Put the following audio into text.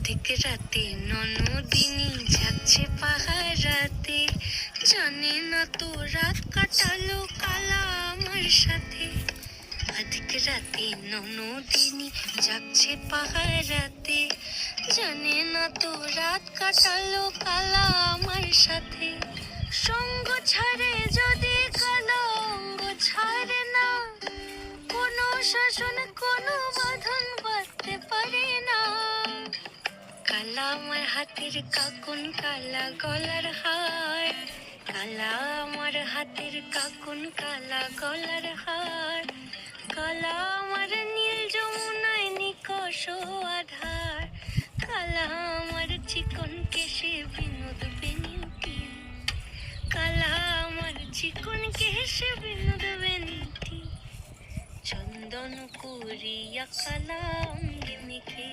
অর্ধেক রাতে ননদিনী যাচ্ছে পাহারাতে, জানে না তো রাত কাটালো কালা আমার সাথে। অর্ধেক রাতে ননদিনী যাচ্ছে পাহারাতে, জানে না তো রাত কাটালো কালা আমার সাথে। সঙ্গ ছাড়ে যদি কালো অঙ্গ ছাড়ে না, কোনো শাসন কোনো বাঁধন বাঁধতে পারে না। কালা আমার হাতের কাকুন কালা গলার হার, কালা আমার হাতের কাকুন কালা গলার হার, কালা আমার নীল যমুনায় নিকষ আধার, কালা আমার চিকন কেশে বিনোদ বেনিটি, কালা আমার চিকন কেশে বিনোদ বেনিটি। চন্দন করিয়া কালা অঙ্গে মেখে